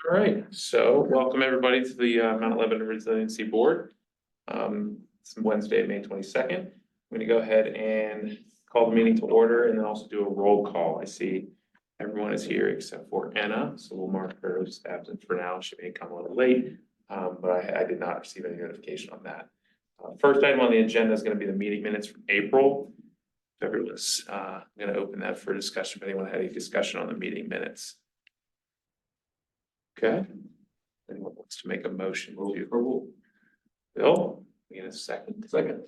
All right, so welcome everybody to the Mount Lebanon Resiliency Board. It's Wednesday, May 22nd. I'm going to go ahead and call the meeting to order and then also do a roll call. I see everyone is here except for Anna, so we'll mark her as absent for now. She may come a little late, but I did not receive any notification on that. First item on the agenda is going to be the meeting minutes from April. Everyone's going to open that for discussion. If anyone had any discussion on the meeting minutes. Okay. Anyone wants to make a motion to approval? Bill, we get a second. Second.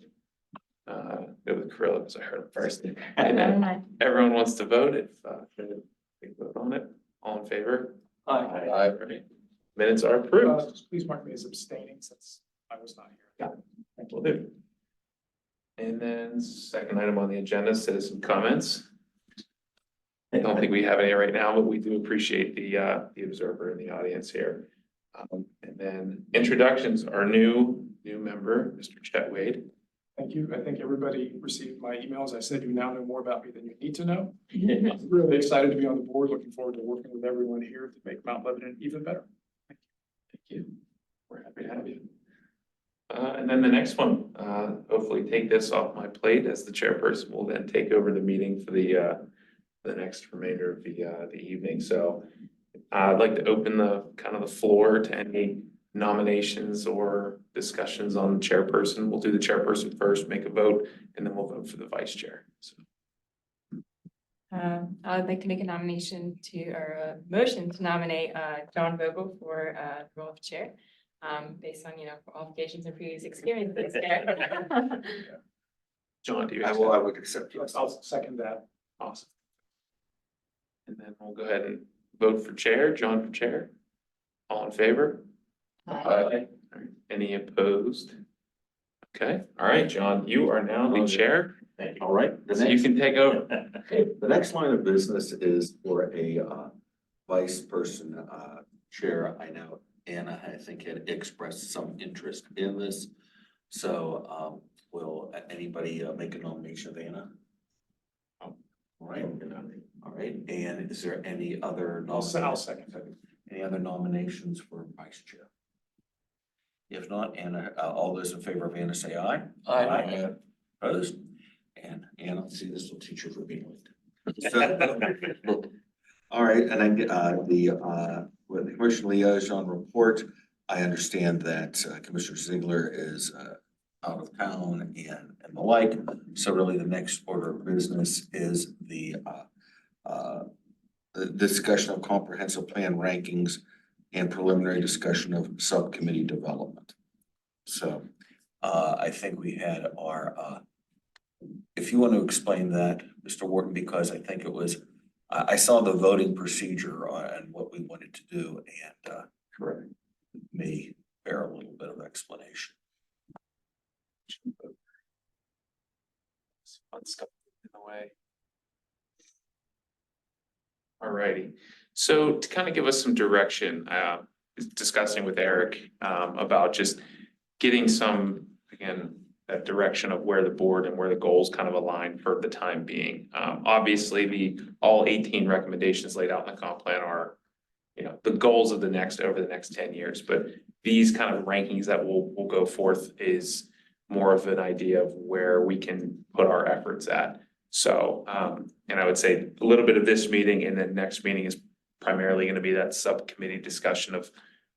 Go with Kirill because I heard him first. And then everyone wants to vote. If they vote on it, all in favor? Aye. Aye. Right. Minutes are approved. Please mark me as abstaining since I was not here. Got it. Will do. And then second item on the agenda, citizen comments. I don't think we have any right now, but we do appreciate the observer in the audience here. And then introductions, our new member, Mr. Chet Wade. Thank you. I think everybody received my emails. I said you now know more about me than you need to know. I'm really excited to be on the board. Looking forward to working with everyone here to make Mount Lebanon even better. Thank you. We're happy to have you. And then the next one, hopefully take this off my plate as the chairperson will then take over the meeting for the next remainder of the evening. So I'd like to open the floor to any nominations or discussions on the chairperson. We'll do the chairperson first, make a vote, and then we'll vote for the vice chair. So I'd like to make a nomination or a motion to nominate John Vogel for the role of chair, based on qualifications and previous experiences there. John, do you I accept? would accept yours. I'll second that. Awesome. And then we'll go ahead and vote for chair. John for chair. All in favor? Aye. All right. Any opposed? Okay, all right, John, you are now the chair. Thank you. All right. So you can take over. The next line of business is for a vice person chair. I know Anna, I think, had expressed some interest in this. So will anybody make a nomination of Anna? All right. All right. And is there any other? I'll second that. Any other nominations for vice chair? If not, Anna, all those in favor of Anna say aye. Aye. Opposed? And Anna, see, this will teach you for being late. All right, and then with the commission liaison report, I understand that Commissioner Ziegler is out of town and the like. So really the next order of business is the discussion of comprehensive plan rankings and preliminary discussion of subcommittee development. So I think we had our, if you want to explain that, Mr. Wharton, because I think it was, I saw the voting procedure and what we wanted to do, and correct, may bear a little bit of explanation. Fun stuff in the way. All righty. So to kind of give us some direction, discussing with Eric about just getting some, again, that direction of where the board and where the goals kind of align for the time being. Obviously, all 18 recommendations laid out in the comp plan are, the goals of over the next 10 years. But these kind of rankings that we'll go forth is more of an idea of where we can put our efforts at. So, and I would say a little bit of this meeting and then next meeting is primarily going to be that subcommittee discussion of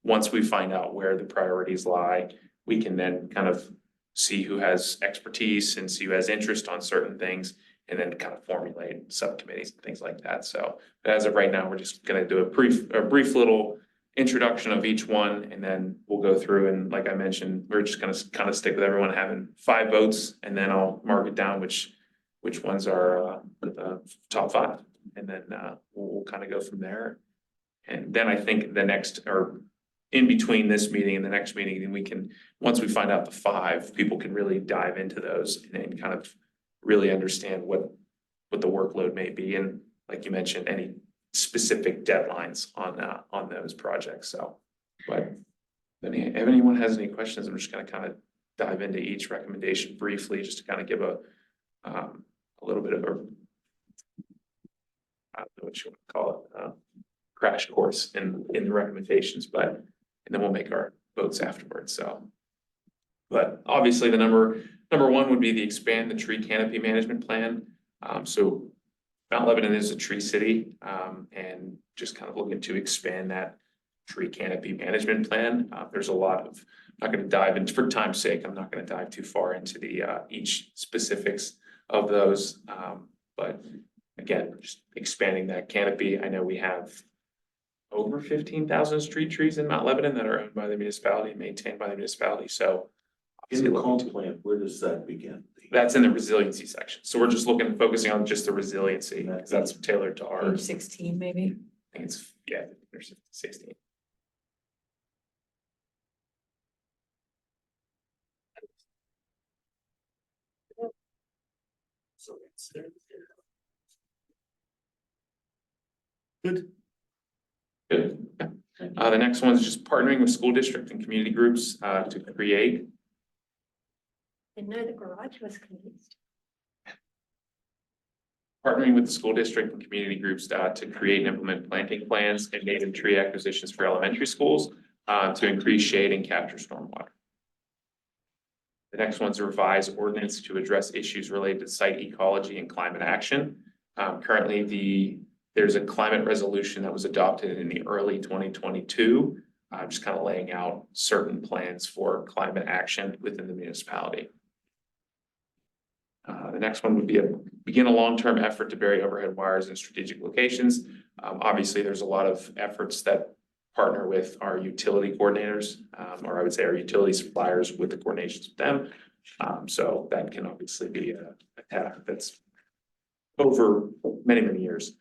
once we find out where the priorities lie, we can then kind of see who has expertise and see who has interest on certain things and then kind of formulate subcommittees and things like that. So as of right now, we're just going to do a brief little introduction of each one, and then we'll go through, and like I mentioned, we're just going to kind of stick with everyone having 5 votes, and then I'll mark it down which ones are the top 5, and then we'll kind of go from there. And then I think the next, or in between this meeting and the next meeting, then we can, once we find out the 5, people can really dive into those and kind of really understand what the workload may be, and like you mentioned, any specific deadlines on those projects. So, but if anyone has any questions, I'm just going to kind of dive into each recommendation briefly, just to kind of give a little bit of a, I don't know what you want to call it, crash course in the recommendations, and then we'll make our votes afterwards, so. But obviously, the number one would be the expand the tree canopy management plan. So Mount Lebanon is a tree city, and just kind of looking to expand that tree canopy management plan. There's a lot of, I'm not going to dive into, for time's sake, I'm not going to dive too far into the each specifics of those. But again, just expanding that canopy. I know we have over 15,000 street trees in Mount Lebanon that are owned by the municipality, maintained by the municipality. So In the comp plan, where does that begin? that's in the resiliency section. So we're just focusing on just the resiliency, because that's tailored to our, I Page 16, maybe. think it's, yeah, there's 16. So it's there. Good. Good. Yeah. The next one is just partnering with school district and community groups to create. Didn't know the garage was closed. Partnering with the school district and community groups to create and implement planting plans and native tree acquisitions for elementary schools to increase shade and capture stormwater. The next one's a revised ordinance to address issues related to site ecology and climate action. Currently, there's a climate resolution that was adopted in the early 2022, just kind of laying out certain plans for climate action within the municipality. The next one would be begin a long-term effort to bury overhead wires in strategic locations. Obviously, there's a lot of efforts that partner with our utility coordinators, or I would say our utility suppliers with the coordinations with them. So that can obviously be a task that's over many, many years.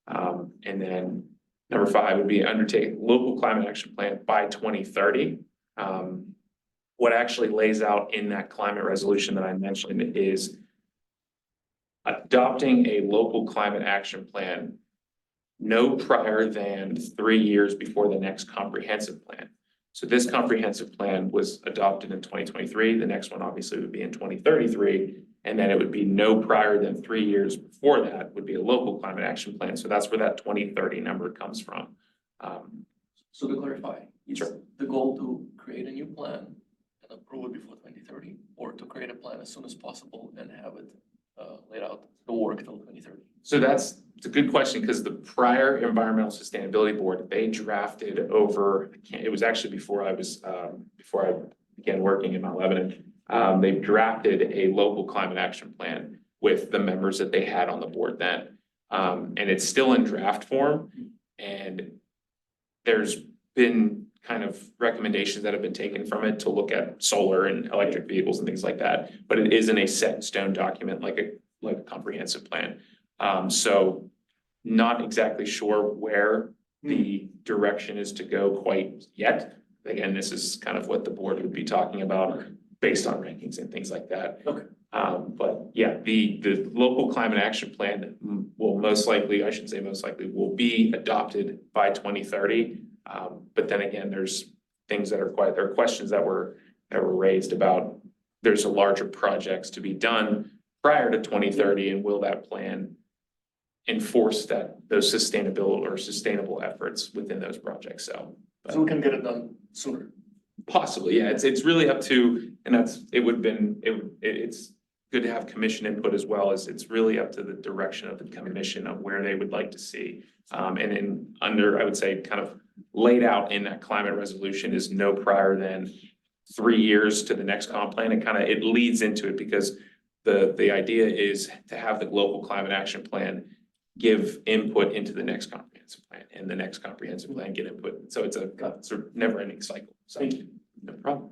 And then number 5 would be undertake local climate action plan by 2030. What actually lays out in that climate resolution that I mentioned is adopting a local climate action plan no prior than 3 years before the next comprehensive plan. So this comprehensive plan was adopted in 2023. The next one obviously would be in 2033. And then it would be no prior than 3 years before that would be a local climate action plan. So that's where that 2030 number comes from. So to clarify, is Sure. the goal to create a new plan and approve it before 2030, or to create a plan as soon as possible and have it laid out the work till 2030? So it's a good question, because the prior Environmental Sustainability Board, they drafted over, it was actually before I began working in Mount Lebanon. They drafted a local climate action plan with the members that they had on the board then. And it's still in draft form. And there's been kind of recommendations that have been taken from it to look at solar and electric vehicles and things like that. But it isn't a set in stone document like a comprehensive plan. So not exactly sure where the direction is to go quite yet. Again, this is kind of what the board would be talking about based on rankings and things like that. Okay. But yeah, the local climate action plan will most likely, I shouldn't say most likely, will be adopted by 2030. But then again, there's things that there are questions that were raised about there's a larger projects to be done prior to 2030, and will that plan enforce those sustainable efforts within those projects? So We can get it done sooner. possibly, yeah, it's really up to, and it's good to have commission input as well, as it's really up to the direction of the commission of where they would like to see. And then I would say, kind of laid out in that climate resolution is no prior than 3 years to the next comp plan. It leads into it, because the idea is to have the local climate action plan give input into the next comprehensive plan, and the next comprehensive plan get input. So it's a sort of never ending cycle. So no problem.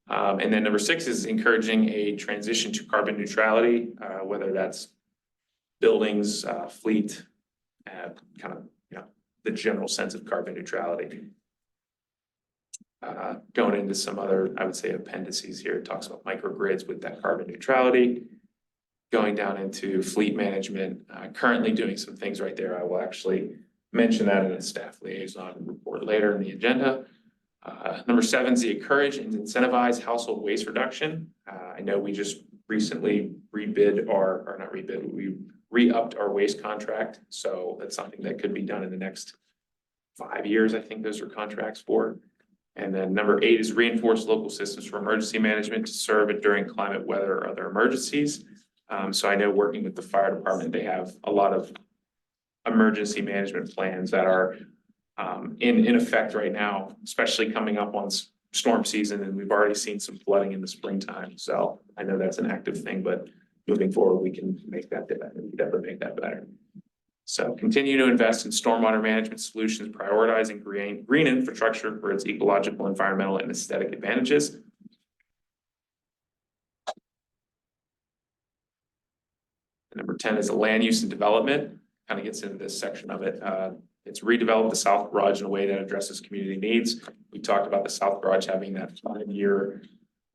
And then number 6 is encouraging a transition to carbon neutrality, whether that's buildings, fleet, kind of, the general sense of carbon neutrality. Going into some other, I would say, appendices here, it talks about microgrids with that carbon neutrality. Going down into fleet management, currently doing some things right there. I will actually mention that in a staff liaison report later in the agenda. Number 7 is the encourage and incentivize household waste reduction. I know we just recently we re-upped our waste contract. So that's something that could be done in the next 5 years, I think those are contracts for. And then number 8 is reinforce local systems for emergency management to serve it during climate, weather, or other emergencies. So I know working with the fire department, they have a lot of emergency management plans that are in effect right now, especially coming up on storm season, and we've already seen some flooding in the springtime. So I know that's an active thing, but moving forward, we can make that better. We can definitely make that better. So continue to invest in stormwater management solutions, prioritizing green infrastructure for its ecological, environmental, and aesthetic advantages. Number 10 is a land use and development, kind of gets into this section of it. It's redevelop the South Garage in a way that addresses community needs. We talked about the South Garage having that 5-year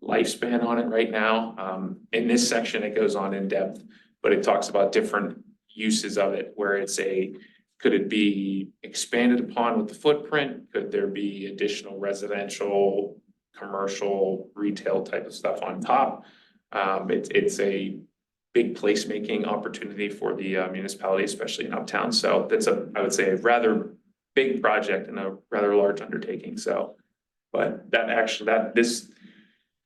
lifespan on it right now. In this section, it goes on in depth, but it talks about different uses of it, where could it be expanded upon with the footprint? Could there be additional residential, commercial, retail type of stuff on top? It's a big placemaking opportunity for the municipality, especially in uptown. So that's I would say, a rather big project and a rather large undertaking. So, but this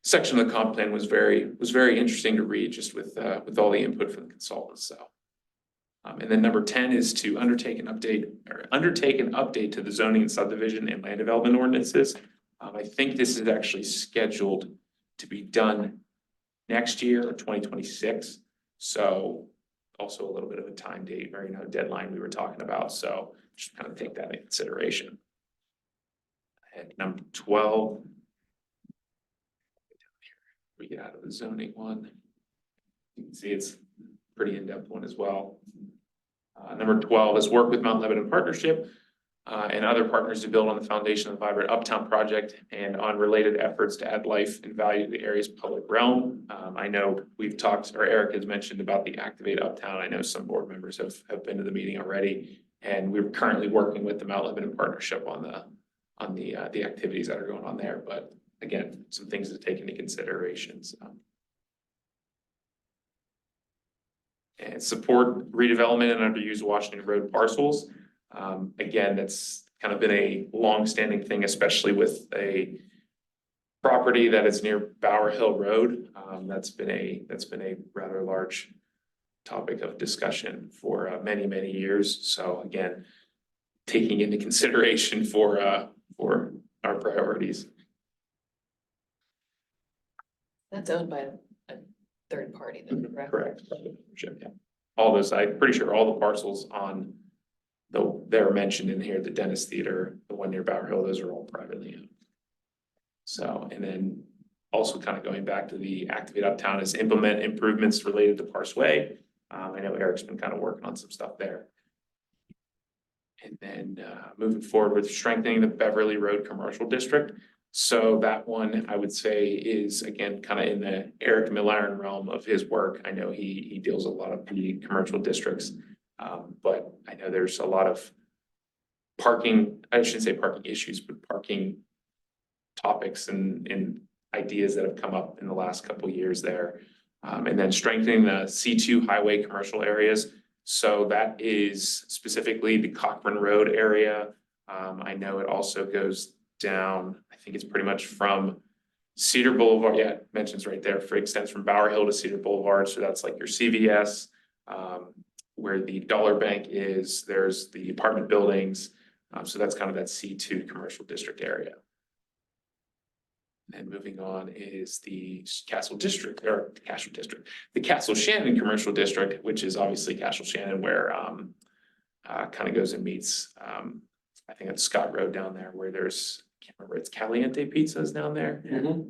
section of the comp plan was very interesting to read, just with all the input from the consultants. So, and then number 10 is to undertake an update to the zoning and subdivision and land development ordinances. I think this is actually scheduled to be done next year, 2026. So also a little bit of a time date or, deadline we were talking about. So just kind of take that into consideration. And number 12, we get out of the zoning one. You can see it's a pretty in-depth one as well. Number 12 is work with Mount Lebanon Partnership and other partners to build on the foundation of the Vibrant Uptown project and on related efforts to add life and value to the area's public realm. I know we've talked, or Eric has mentioned about the Activate Uptown. I know some board members have been to the meeting already, and we're currently working with the Mount Lebanon Partnership on the activities that are going on there. But again, some things to take into consideration. So. And support redevelopment and underused Washington Road parcels. Again, that's kind of been a long-standing thing, especially with a property that is near Bower Hill Road. That's been a rather large topic of discussion for many years. So again, taking into consideration for our priorities. That's owned by a third party, then, correct? Correct. Yeah. All those, I'm pretty sure all the parcels on they're mentioned in here, the Dennis Theater, the one near Bower Hill, those are all privately owned. So, and then also kind of going back to the Activate Uptown is implement improvements related to Parsway. I know Eric's been kind of working on some stuff there. And then moving forward with strengthening the Beverly Road Commercial District. So that one I would say is, again, kind of in the Eric Milliron realm of his work. I know he deals a lot of the commercial districts, but I know there's a lot of parking, I shouldn't say parking issues, but parking topics and ideas that have come up in the last couple of years there. And then strengthening the C2 highway commercial areas. So that is specifically the Cochran Road area. I know it also goes down, I think it's pretty much from Cedar Boulevard. Yeah, it mentions right there, for extends from Bower Hill to Cedar Boulevard. So that's like your CVS, where the Dollar Bank is, there's the apartment buildings. So that's kind of that C2 commercial district area. And moving on is the Castle District, or Castle District, the Castle Shannon Commercial District, which is obviously Castle Shannon, where kind of goes and meets, I think it's Scott Road down there, where there's, I can't remember, it's Caliente Pizzas down there.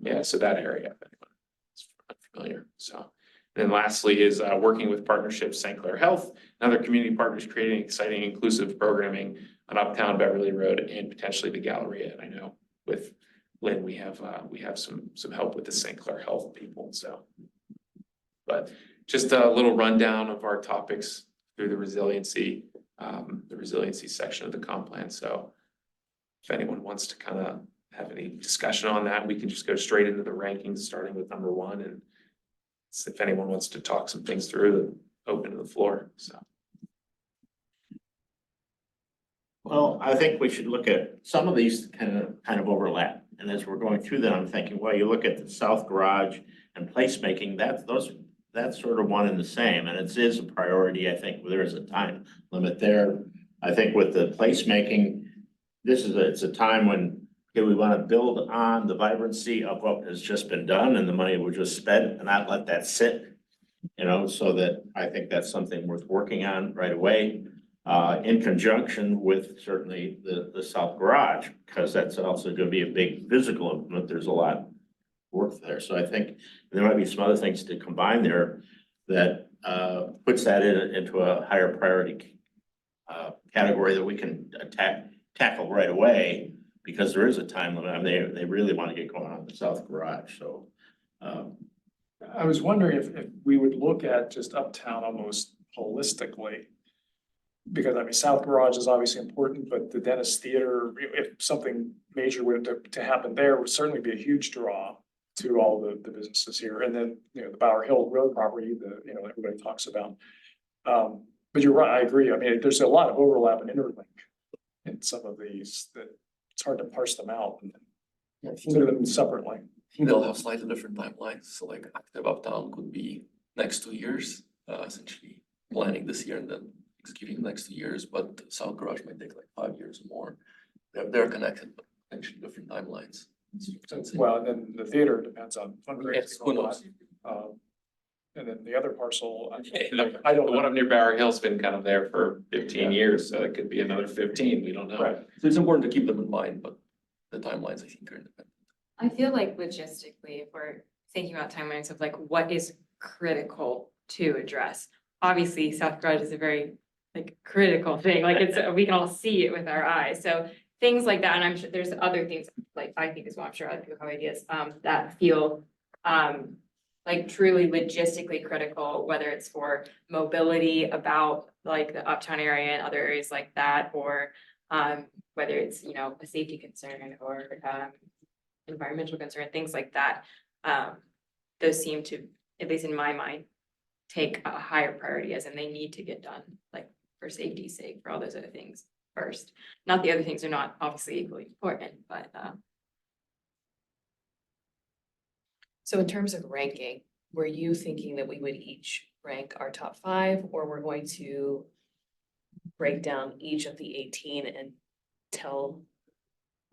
Yeah, so that area, if anyone's familiar. So, and then lastly is working with partnerships, St. Clair Health and other community partners, creating exciting, inclusive programming on Uptown Beverly Road and potentially the Galleria. And I know with Lynn, we have some help with the St. Clair Health people. So, but just a little rundown of our topics through the resiliency section of the comp plan. So if anyone wants to kind of have any discussion on that, we can just go straight into the rankings, starting with number 1. And if anyone wants to talk some things through, open to the floor. So. Well, I think we should look at, some of these kind of overlap. And as we're going through that, I'm thinking, well, you look at the south garage and placemaking, that's sort of one and the same. And it is a priority. I think there is a time limit there. I think with the placemaking, it's a time when, okay, we want to build on the vibrancy of what has just been done and the money we just spent and not let that sit. You know, so that I think that's something worth working on right away. In conjunction with certainly the south garage, because that's also gonna be a big physical implement. There's a lot of work there. So I think there might be some other things to combine there that puts that into a higher priority category that we can tackle right away, because there is a time limit. I mean, they really want to get going on the south garage, so. I was wondering if we would look at just uptown almost holistically. Because I mean, South Garage is obviously important, but the Dennis Theater, if something major were to happen there, would certainly be a huge draw to all the businesses here. And then, you know, the Bower Hill Road property, everybody talks about. But you're right, I agree. I mean, there's a lot of overlap and interlink in some of these that it's hard to parse them out and Yeah, I consider them separately. think they'll have slightly different timelines. So like active uptown could be next 2 years, essentially planning this year and then executing the next 2 years, but South Garage might take like 5 years or more. They're connected, but potentially different timelines. Well, and then the theater depends on fundraising. Yes, who knows? And then the other parcel, I The don't one know. up near Bower Hill's been kind of there for 15 years, so it could be another 15, we don't know. Right. So it's important to keep them in mind, but the timelines I think are independent. I feel like logistically, if we're thinking about timelines of like what is critical to address. Obviously, South Garage is a very like critical thing, like it's, we can all see it with our eyes, so things like that, and I'm sure there's other things, like I think as well, I'm sure other people have ideas, that feel like truly logistically critical, whether it's for mobility about like the uptown area and other areas like that, or whether it's, you know, a safety concern or environmental concern, things like that. Those seem to, at least in my mind, take a higher priority, as in they need to get done, like for safety's sake, for all those other things first. Not the other things are not obviously equally important, but So in terms of ranking, were you thinking that we would each rank our top 5, or we're going to break down each of the 18 and tell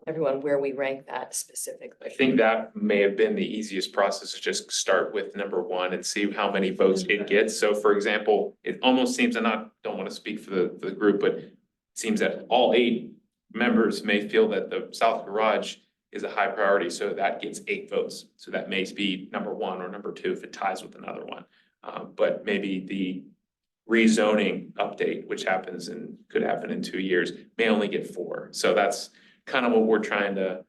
everyone where we rank that specifically? I think that may have been the easiest process, to just start with number one and see how many votes it gets. So for example, it almost seems, and I don't want to speak for the group, but it seems that all 8 members may feel that the South Garage is a high priority, so that gets 8 votes. So that may be number 1 or number 2 if it ties with another one. But maybe the rezoning update, which happens and could happen in 2 years, may only get 4. So that's kind of what we're trying to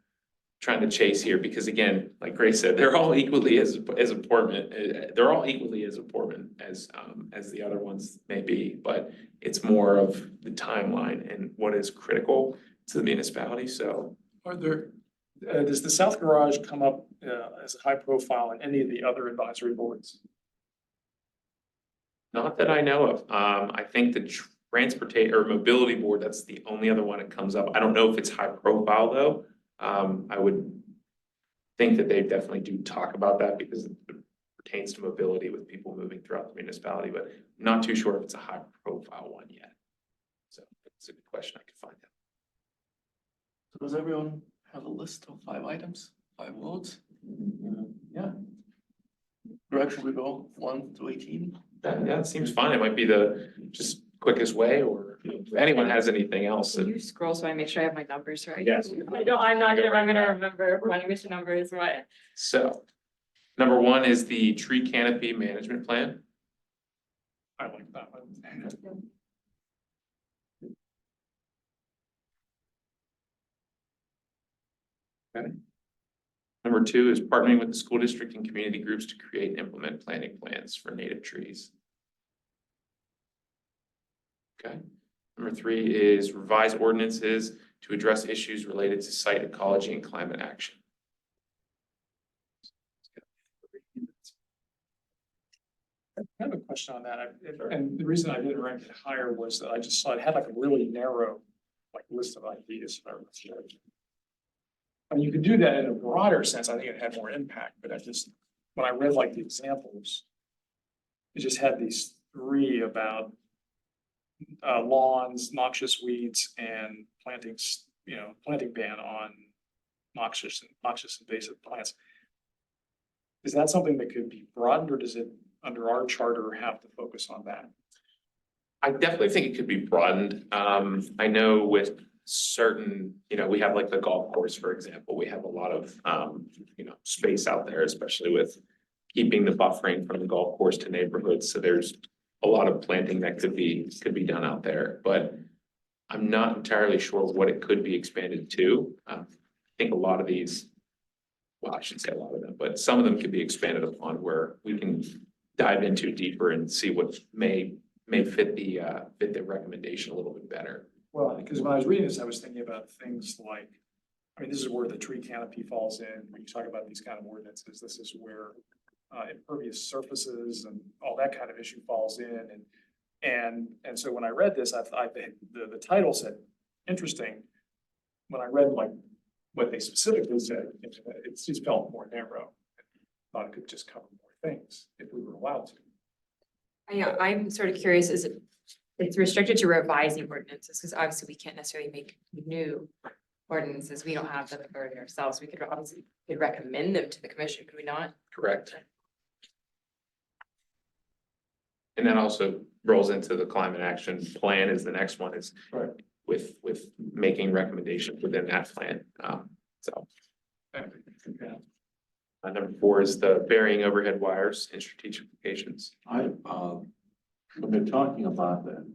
chase here, because again, like Grace said, they're all equally as important. They're all equally as important as the other ones may be, but it's more of the timeline and what is critical to the municipality. So Are there, does the South Garage come up as a high profile in any of the other advisory boards? not that I know of. I think the transportation or mobility board, that's the only other one that comes up. I don't know if it's high profile though. I would think that they definitely do talk about that because it pertains to mobility with people moving throughout the municipality, but I'm not too sure if it's a high profile one yet. So it's a good question. I could find out. So does everyone have a list of 5 items, 5 votes? Yeah. Direction we go 1 to 18? That seems fine. It might be the just quickest way, or if anyone has anything else. can you scroll so I make sure I have my numbers right? Yes. I'm gonna remember which number is what. So, number 1 is the tree canopy management plan. I like that one. Okay. Number 2 is partnering with the school district and community groups to create and implement planting plans for native trees. Okay. Number 3 is revise ordinances to address issues related to site ecology and climate action. I have a question on that, and the reason I didn't rank it higher was that I just saw it had like a really narrow like list of ideas. If I remember correctly. I mean, you could do that in a broader sense. I think it had more impact, but I just, when I read like the examples, it just had these three about lawns, noxious weeds, and plantings, planting ban on noxious invasive plants. Is that something that could be broadened, or does it, under our charter, have to focus on that? I definitely think it could be broadened. I know with certain, we have like the golf course, for example, we have a lot of, space out there, especially with keeping the buffering from the golf course to neighborhoods. So there's a lot of planting that could be done out there, but I'm not entirely sure what it could be expanded to. I think a lot of these, well, I shouldn't say a lot of them, but some of them could be expanded upon where we can dive into deeper and see what may fit the recommendation a little bit better. Well, because when I was reading this, I was thinking about things like, I mean, this is where the tree canopy falls in, when you talk about these kind of ordinances, this is where impervious surfaces and all that kind of issue falls in, and so when I read this, the title said, interesting. When I read like what they specifically said, it just felt more narrow. Thought it could just cover more things if we were allowed to. Yeah, I'm sort of curious, it's restricted to revising ordinances, because obviously we can't necessarily make new ordinances. We don't have the authority ourselves. We could obviously recommend them to the commission, could we not? Correct. And that also rolls into the climate action plan is the next one is Right. with making recommendations within that plan. So Yeah. number 4 is the burying overhead wires in strategic locations. When they're talking about the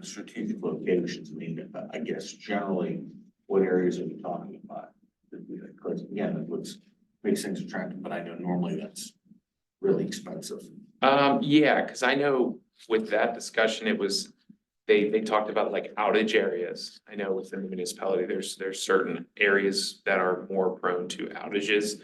strategic locations, I mean, I guess generally, what areas are we talking about? Because again, it looks, makes things attractive, but I know normally that's really expensive. Yeah, because I know with that discussion, it was, they talked about like outage areas. I know within the municipality, there's certain areas that are more prone to outages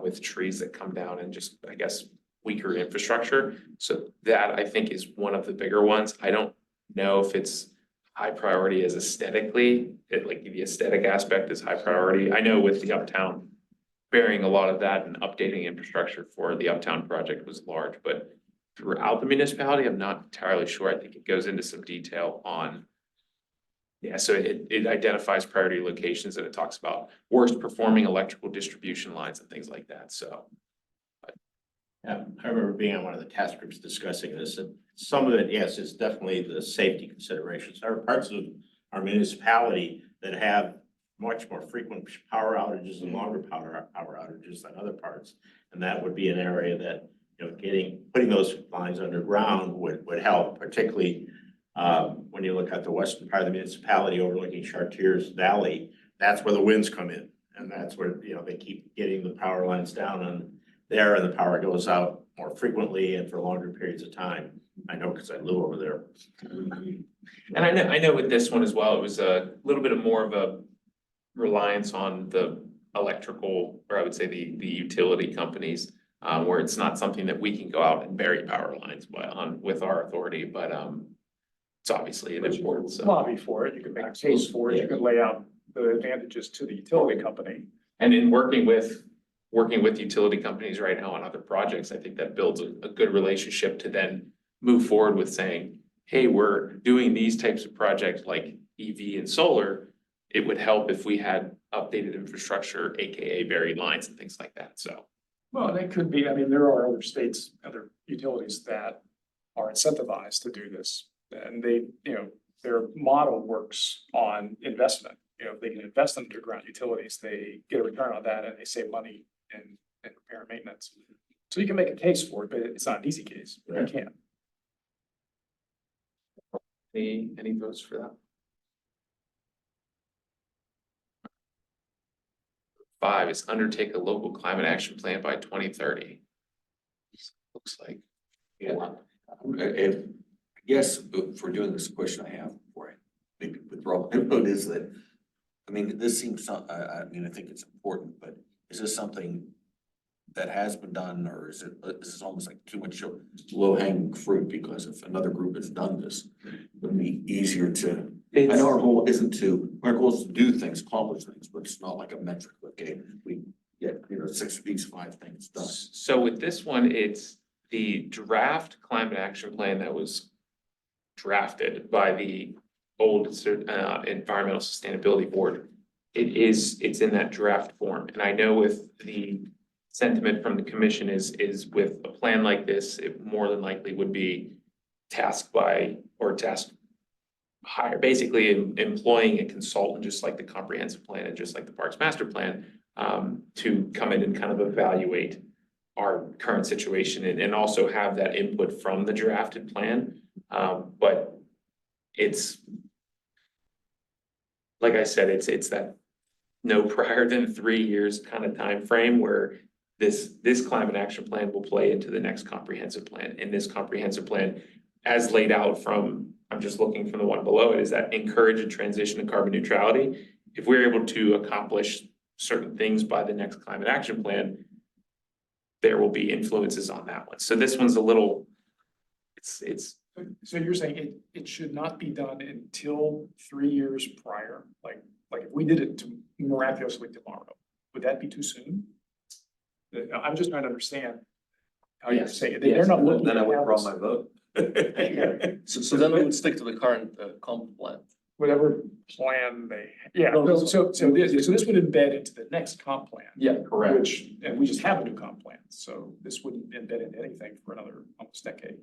with trees that come down and just, I guess, weaker infrastructure. So that I think is one of the bigger ones. I don't know if it's high priority as aesthetically, like the aesthetic aspect is high priority. I know with the uptown, burying a lot of that and updating infrastructure for the uptown project was large, but throughout the municipality, I'm not entirely sure. I think it goes into some detail on. Yeah, so it identifies priority locations and it talks about worst performing electrical distribution lines and things like that, so. Yeah, I remember being on one of the task groups discussing this, and some of it, yes, is definitely the safety considerations. There are parts of our municipality that have much more frequent power outages and longer power outages than other parts. And that would be an area that, putting those lines underground would help, particularly when you look at the western part of the municipality overlooking Chartiers Valley. That's where the winds come in, and that's where, they keep getting the power lines down on there, and the power goes out more frequently and for longer periods of time. I know because I live over there. And I know with this one as well, it was a little bit of more of a reliance on the electrical, or I would say the utility companies, where it's not something that we can go out and bury power lines with our authority, but it's obviously an important, so. Lobby for it, you could make a case for it, you could lay out the advantages to the utility company. And in working with utility companies right now on other projects, I think that builds a good relationship to then move forward with saying, hey, we're doing these types of projects like EV and solar. It would help if we had updated infrastructure, AKA buried lines and things like that, so. Well, they could be, I mean, there are other states, other utilities that are incentivized to do this. And they, their model works on investment. If they can invest in underground utilities, they get a return on that and they save money in repair and maintenance. So you can make a case for it, but it's not an easy case. You can't. Any votes for that? 5 is undertake a local climate action plan by 2030. Looks like. Yeah. If, I guess if we're doing this, question I have for I maybe withdraw my vote is that, I mean, this seems, I mean, I think it's important, but is this something that has been done, or is this almost like too much low hanging fruit? Because if another group has done this, it would be easier to I know our goal isn't to, our goal is to do things, accomplish things, but it's not like a metric, okay, we get, 6 of these 5 things done. So with this one, it's the draft climate action plan that was drafted by the old Environmental Sustainability Board. It's in that draft form, and I know with the sentiment from the commission is with a plan like this, it more than likely would be tasked by, or tasked hire, basically employing a consultant, just like the comprehensive plan and just like the Parks Master Plan, to come in and kind of evaluate our current situation and also have that input from the drafted plan. But it's, like I said, it's that no prior than 3 years kind of time frame where this climate action plan will play into the next comprehensive plan. And this comprehensive plan, as laid out from, I'm just looking from the one below it, is that encourage a transition to carbon neutrality. If we're able to accomplish certain things by the next climate action plan, there will be influences on that one. So this one's a little, it's So you're saying it should not be done until 3 years prior? Like if we did it miraculously tomorrow, would that be too soon? I'm just trying to understand how you're saying it. They're not looking. Then I to have withdraw us- my vote. So then we would stick to the current comp plan. Whatever plan they, yeah, No, so this would embed into the next comp plan. Yeah, Which, and we just have a new comp plan, so this wouldn't embed into anything for another almost decade.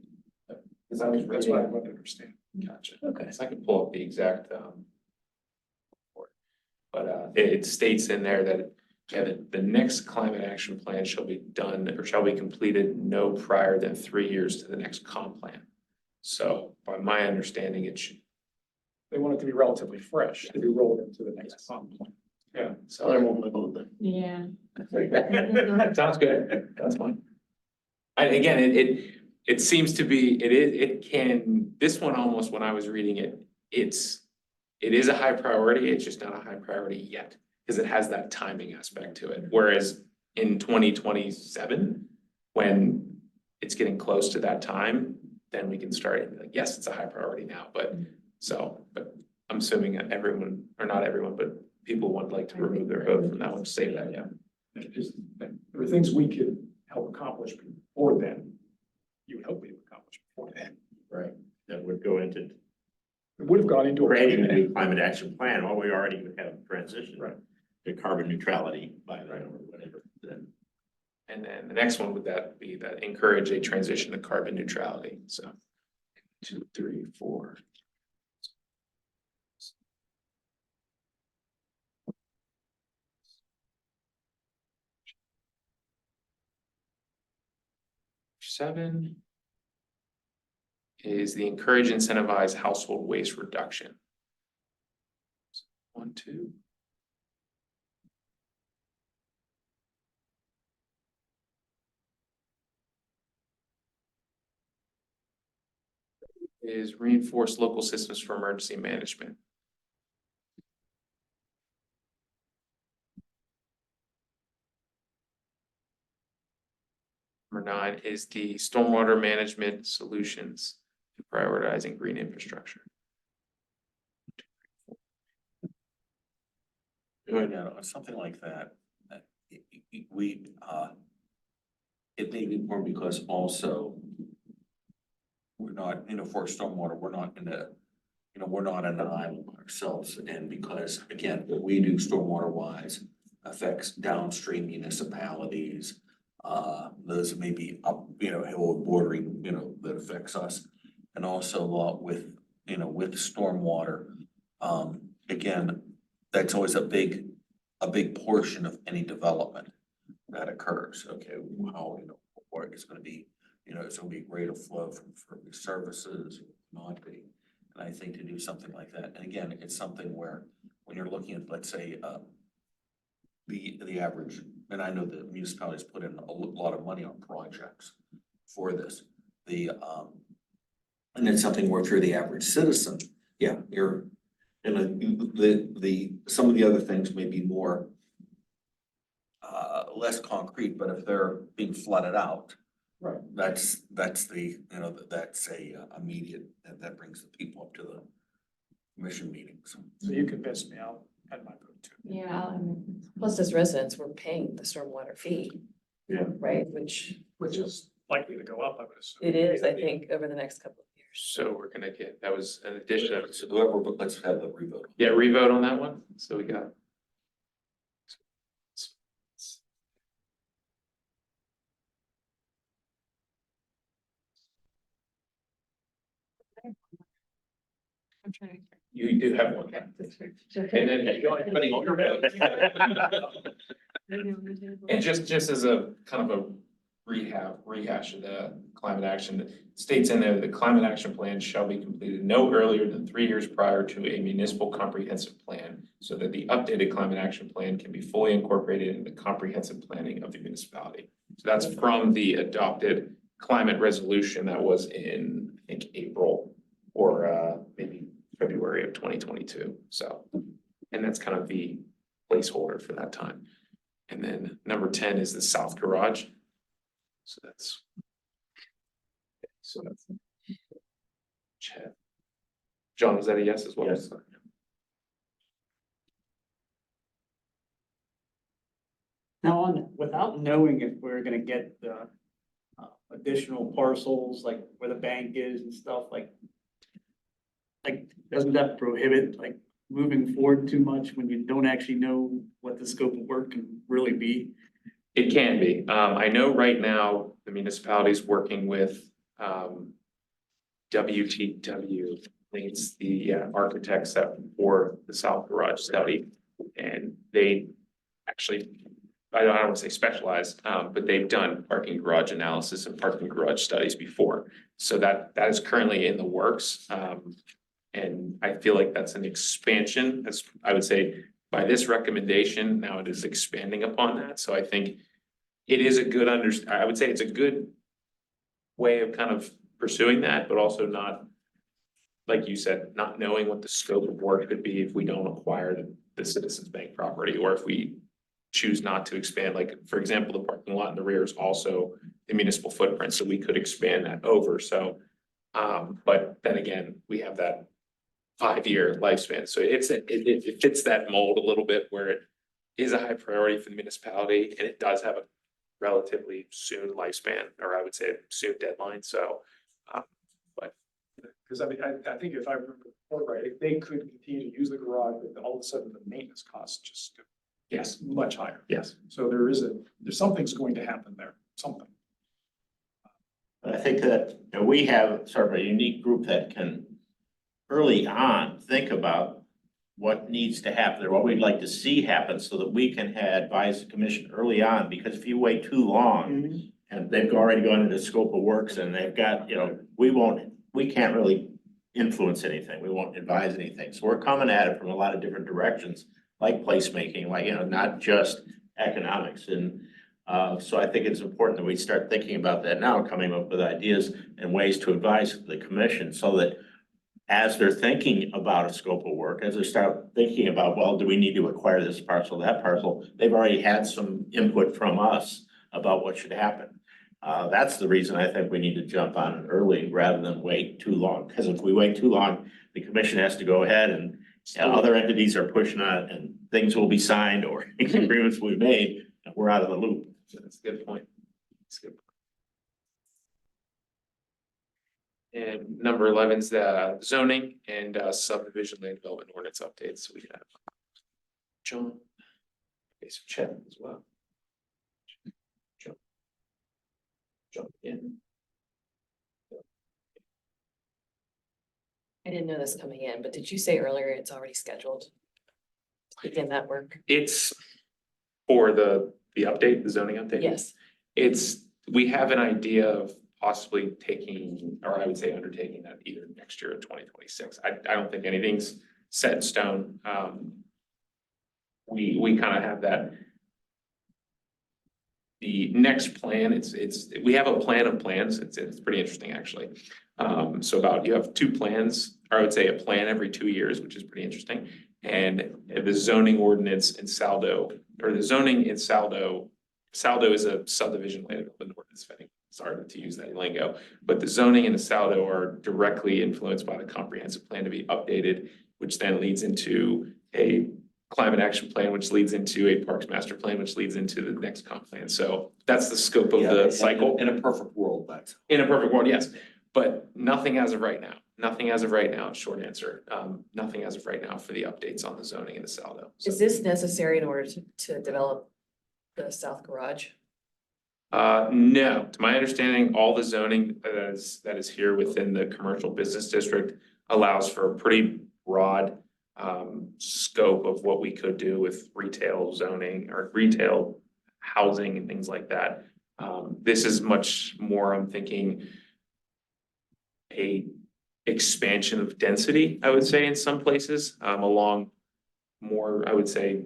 That's what I want to understand. Gotcha. Okay. So I can pull up the exact, report. But, it states in there that, yeah, the next climate action plan shall be done or shall be completed no prior than 3 years to the next comp plan. So by my understanding, it should, They want it to be relatively fresh, to be rolled into the next comp plan. yeah, so I'm on my vote then. Yeah. sounds good. That's fine. Again, it seems to be, it can, this one almost, when I was reading it, it is a high priority, it's just not a high priority yet, because it has that timing aspect to it. Whereas in 2027, when it's getting close to that time, then we can start and be like, yes, it's a high priority now, but I'm assuming that everyone, or not everyone, but people would like to remove their vote from that one, save that, yeah. There are things we could help accomplish before then. You would hope we would accomplish before then. Right, that would go into It would have gone into. creating a new climate action plan, well, we already would have transition. Right. To carbon neutrality by then or whatever, then. And then the next one would that be that encourage a transition to carbon neutrality, so. 2, 3, 4. Seven is the encourage incentivize household waste reduction. 1, 2. Is reinforce local systems for emergency management. Number 9 is the stormwater management solutions to prioritizing green infrastructure. Good, something like that, we, it may be more because also we're not, for stormwater, we're not in a, we're not in an island ourselves, and because, again, what we do stormwater wise affects downstream municipalities. Those may be up, hill bordering, that affects us, and also a lot with, with stormwater. Again, that's always a big portion of any development that occurs. Okay, how, or it's gonna be, it's gonna be greater flow from services, not be. And I think to do something like that, and again, it's something where when you're looking at, let's say, the average, and I know the municipalities put in a lot of money on projects for this. And it's something where if you're the average citizen, yeah, you're, and some of the other things may be more less concrete, but if they're being flooded out, Right. that's the, that's a immediate, that brings the people up to commission meetings. So you convinced me, I'll add my vote too. Yeah. Plus as residents, we're paying the stormwater fee. Yeah. Right, which Which is likely to go up, I would assume. it is, I think, over the next couple of years. So we're gonna get, that was an addition. So whoever, but let's have the revote. Yeah, revote on that one. So we got. I'm trying. You do have one. And then you only putting on your vote. And just as a kind of a rehash of the climate action, it states in there that the climate action plan shall be completed no earlier than 3 years prior to a municipal comprehensive plan, so that the updated climate action plan can be fully incorporated in the comprehensive planning of the municipality. So that's from the adopted climate resolution that was in, I think, April or maybe February of 2022. So, and that's kind of the placeholder for that time. And then number 10 is the south garage. So that's. Chad. John, was that a yes as well? Yes. Now, without knowing if we're gonna get the additional parcels, like where the bank is and stuff, like, doesn't that prohibit like moving forward too much when you don't actually know what the scope of work can really be? It can be. I know right now the municipality is working with WTW. I think it's the architects that for the South Garage study. And they actually, I don't want to say specialized, but they've done parking garage analysis and parking garage studies before. So that is currently in the works. And I feel like that's an expansion. That's, I would say, by this recommendation, now it is expanding upon that. So I think it is a good I would say it's a good way of kind of pursuing that, but also not, like you said, not knowing what the scope of work could be if we don't acquire the Citizens Bank property, or if we choose not to expand. Like, for example, the parking lot in the rear is also the municipal footprint, so we could expand that over. So, but then again, we have that 5-year lifespan. So it fits that mold a little bit, where it is a high priority for the municipality and it does have a relatively soon lifespan, or I would say soon deadline. So, Because I mean, I think if I remember right, if they could continue to use the garage, but all of a sudden the maintenance costs just go yes, much higher. yes. So there's something's going to happen there, something. I think that, you know, we have sort of a unique group that can early on think about what needs to happen or what we'd like to see happen, so that we can advise the commission early on, because if you wait too long and they've already gone into the scope of works and they've got, you know, we can't really influence anything. We won't advise anything. So we're coming at it from a lot of different directions, like placemaking, like, you know, not just economics. And so I think it's important that we start thinking about that now, coming up with ideas and ways to advise the commission, so that as they're thinking about a scope of work, as they start thinking about, well, do we need to acquire this parcel, that parcel, they've already had some input from us about what should happen. That's the reason I think we need to jump on it early rather than wait too long, because if we wait too long, the commission has to go ahead and other entities are pushing on it and things will be signed or agreements we've made, and we're out of the loop. That's a good point. That's a good point. And number 11 is the zoning and subdivision land development ordinance updates. So we have John, okay, so Chad as well. John in. I didn't know this coming in, but did you say earlier it's already scheduled? To begin that work? It's for the update, the zoning update. Yes. We have an idea of possibly taking, or I would say undertaking that either next year or 2026. I don't think anything's set in stone. We kind of have that. The next plan, we have a plan of plans. It's pretty interesting, actually. So you have 2 plans, or I would say a plan every 2 years, which is pretty interesting. And the zoning ordinance in Saldo, or the zoning in Saldo is a subdivision land development ordinance. I think, sorry to use that lingo, but the zoning in the Saldo are directly influenced by the comprehensive plan to be updated which then leads into a climate action plan, which leads into a parks master plan, which leads into the next comp plan. So that's the scope of Yeah, the in- cycle. In a perfect world, that's. In a perfect world, yes, but nothing as of right now. Nothing as of right now, short answer. Nothing as of right now for the updates on the zoning in the Saldo. So, Is this necessary in order to develop the south garage? no, to my understanding, all the zoning that is here within the commercial business district allows for a pretty broad scope of what we could do with retail zoning or retail housing and things like that. This is much more, I'm thinking, a expansion of density, I would say, in some places, along more, I would say,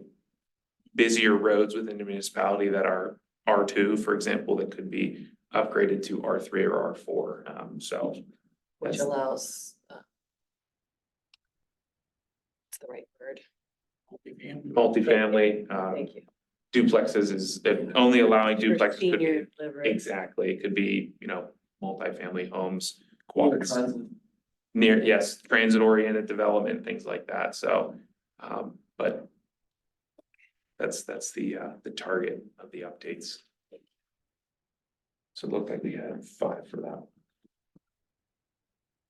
busier roads within the municipality that are R2, for example, that could be upgraded to R3 or R4. So Which that's allows, what's the right word? multifamily, Thank you. duplexes is only allowing For duplexes could be, senior living. exactly, it could be, multifamily homes, quads. Near, yes, transit oriented development, things like that, so, but that's the target of the updates. So it looked like we had 5 for that.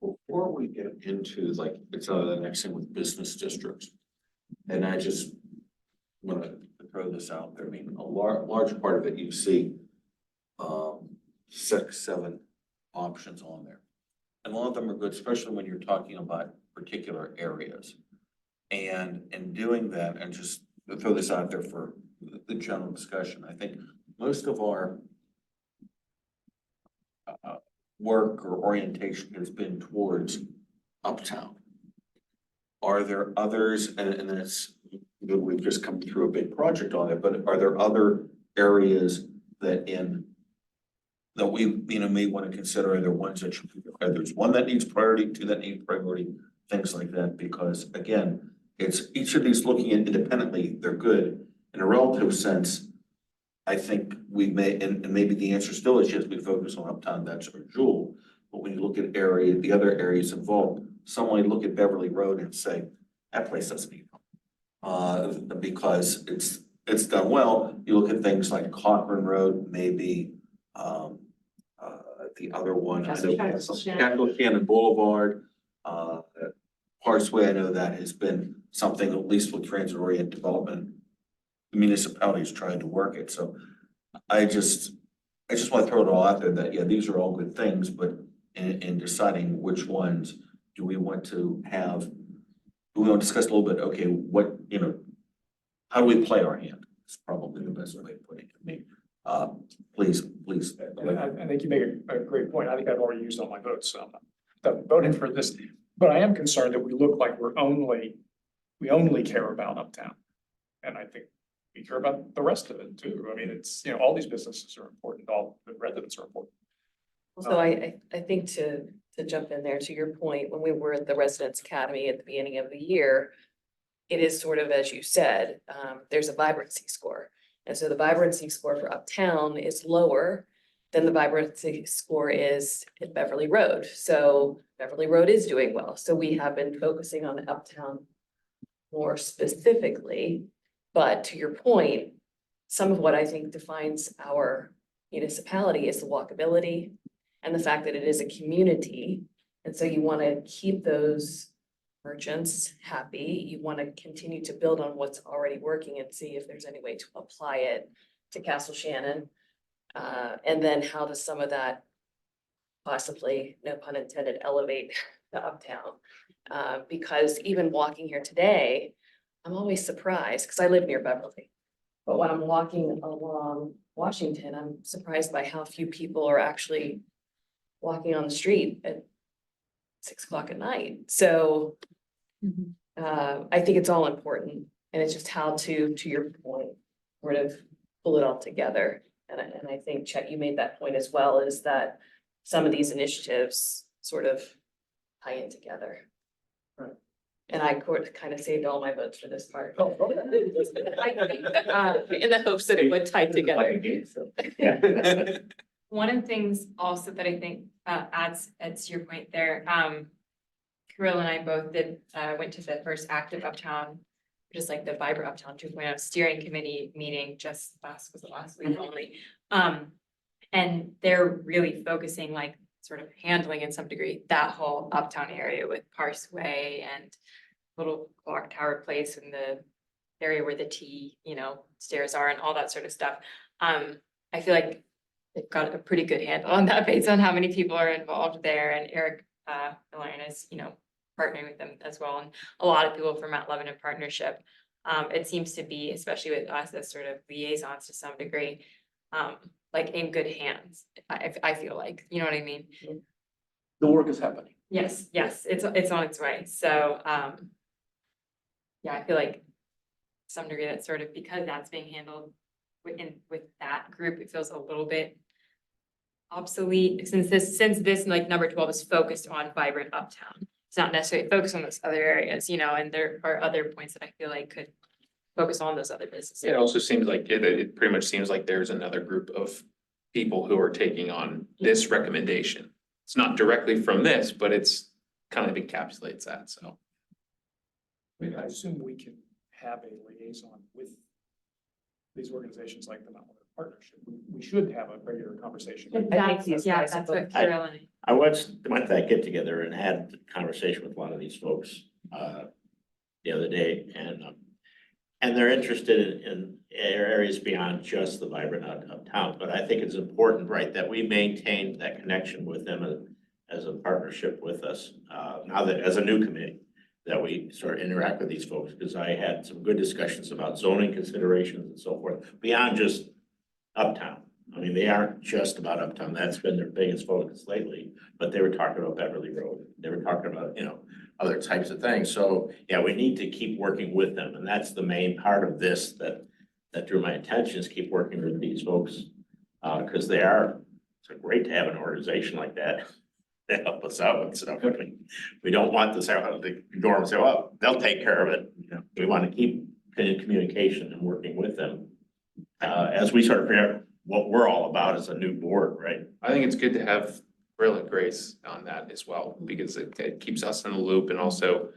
Before we get into like, it's the next thing with business districts. And I just want to throw this out there. I mean, a large part of it, you see 6, 7 options on there. And a lot of them are good, especially when you're talking about particular areas. And in doing that, and just to throw this out there for the general discussion, I think most of our work or orientation has been towards uptown. Are there others, and then it's, we've just come through a big project on it, but are there other areas that we, may want to consider? Are there ones that there's one that needs priority, 2 that need priority, things like that? Because again, it's each of these looking at independently, they're good. In a relative sense, I think we may, and maybe the answer still is yes, we focus on uptown, that's our jewel. But when you look at the other areas involved, someone might look at Beverly Road and say, that place doesn't need help. Because it's done well. You look at things like Cochrane Road, maybe, the other one. Castle Shannon Boulevard, Parsway, I know that has been something, at least with transit oriented development, the municipality's tried to work it, so I just want to throw it all out there that, yeah, these are all good things, but in deciding which ones do we want to have, we want to discuss a little bit, okay, what, how do we play our hand? It's probably the best way of putting it. Please. I think you make a great point. I think I've already used all my votes, so I'm not voting for this. But I am concerned that we look like we only care about uptown. And I think we care about the rest of it too. I mean, it's, all these businesses are important, all the residents are important. So I think to jump in there, to your point, when we were at the Residents Academy at the beginning of the year, it is sort of, as you said, there's a vibrancy score. And so the vibrancy score for uptown is lower than the vibrancy score is at Beverly Road. So Beverly Road is doing well. So we have been focusing on the uptown more specifically. But to your point, some of what I think defines our municipality is the walkability and the fact that it is a community. And so you want to keep those merchants happy. You want to continue to build on what's already working and see if there's any way to apply it to Castle Shannon. And then how does some of that possibly, no pun intended, elevate the uptown? Because even walking here today, I'm always surprised because I live near Beverly. But when I'm walking along Washington, I'm surprised by how few people are actually walking on the street at 6 o'clock at night. So I think it's all important, and it's just how to your point, sort of pull it all together. And I think, Chet, you made that point as well, is that some of these initiatives sort of tie in together. Right. And I kind of saved all my votes for this part. Oh, In the hopes that it would tie together. One of the things also that I think adds to your point there, Kirill and I both went to the first Active Uptown, just like the Vibrant Uptown 2.0 steering committee meeting just was the last week only. And they're really focusing, like, sort of handling in some degree, that whole uptown area with Parsway and little clock tower place and the area where the T, stairs are and all that sort of stuff. I feel like they've got a pretty good handle on that based on how many people are involved there, and Eric, Millen is, partnering with them as well, and a lot of people from Mount Lebanon Partnership. It seems to be, especially with us as sort of liaisons to some degree, like in good hands, I feel like, you know what I mean? The work is happening. Yes, it's on its way, so, yeah, I feel like to some degree that's sort of, because that's being handled with that group, it feels a little bit obsolete, since this like number 12 is focused on Vibrant Uptown. It's not necessarily focused on those other areas, and there are other points that I feel like could focus on those other businesses. It also seems like, it pretty much seems like there's another group of people who are taking on this recommendation. It's not directly from this, but it's kind of encapsulates that, so. I mean, I assume we can have a liaison with these organizations like the Mount Lebanon Partnership. We should have a regular conversation. That's, these yeah, guys that's are what both- Kirill and I went to that get together and had a conversation with a lot of these folks the other day, and they're interested in areas beyond just the Vibrant Uptown. But I think it's important, right, that we maintain that connection with them as a partnership with us, now that as a new committee, that we sort of interact with these folks, because I had some good discussions about zoning considerations and so forth, beyond just Uptown. I mean, they aren't just about Uptown, that's been their biggest focus lately, but they were talking about Beverly Road, they were talking about, other types of things. So, yeah, we need to keep working with them, and that's the main part of this that drew my attention, is keep working with these folks. Because it's great to have an organization like that to help us out with stuff. I mean, we don't want to say, ignore them and say, well, they'll take care of it. We want to keep in communication and working with them. As we sort of figure out what we're all about as a new board, right? I think it's good to have Brill and Grace on that as well, because it keeps us in the loop, and also,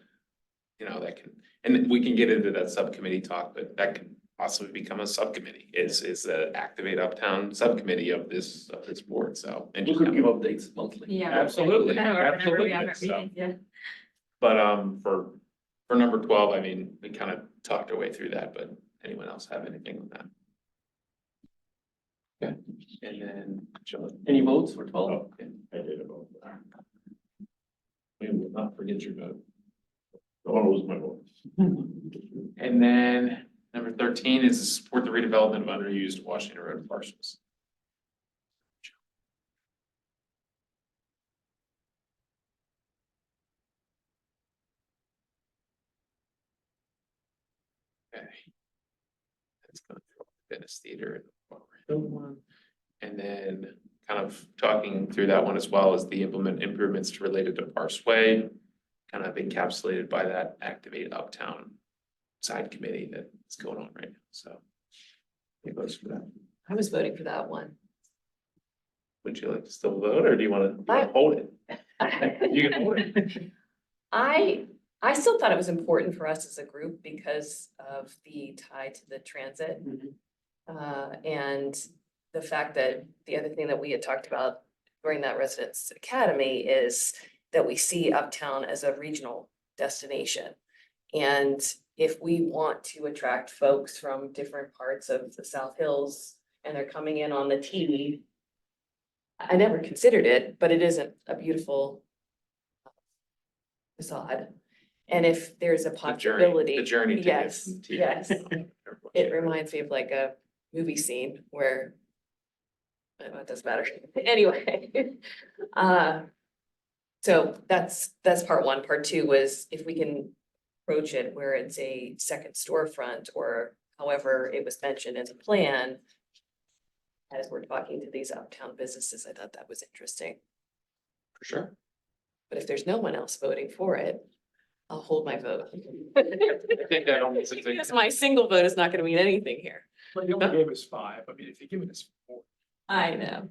that can, and we can get into that subcommittee talk, but that can possibly become a subcommittee, is the Activate Uptown subcommittee of this board, so. And We just could have- give updates monthly. Yeah. Absolutely, Whenever we have absolutely, our so. meetings, yeah. But, for number 12, I mean, we kind of talked our way through that, but anyone else have anything on that? Okay, and then, John. Any votes for 12? Oh, okay. I did a vote. We will not forget your vote. Don't want to lose my vote. And then number 13 is to support the redevelopment of underused Washington Road parcels. Okay. That's going to throw Venice Theater and one. And then kind of talking through that one as well as the implement improvements related to Parsway, kind of encapsulated by that Activate Uptown side committee that's going on right now, so. Any votes for that? I was voting for that one. Would you like to still vote, or do you want to hold it? You can hold it. I still thought it was important for us as a group because of the tie to the transit. And the fact that the other thing that we had talked about during that residence academy is that we see Uptown as a regional destination. And if we want to attract folks from different parts of the South Hills and they're coming in on the T, I never considered it, but it isn't a beautiful facade. And if there's a possibility. The journey to get Yes, from T. yes. It reminds me of like a movie scene where, it doesn't matter. Anyway. So that's part one. Part two was if we can approach it where it's a second storefront or however it was mentioned as a plan. As we're talking to these Uptown businesses, I thought that was interesting. For sure. But if there's no one else voting for it, I'll hold my vote. I think that almost. Because my single vote is not gonna mean anything here. But you only gave us 5. I mean, if you give us 4. I know.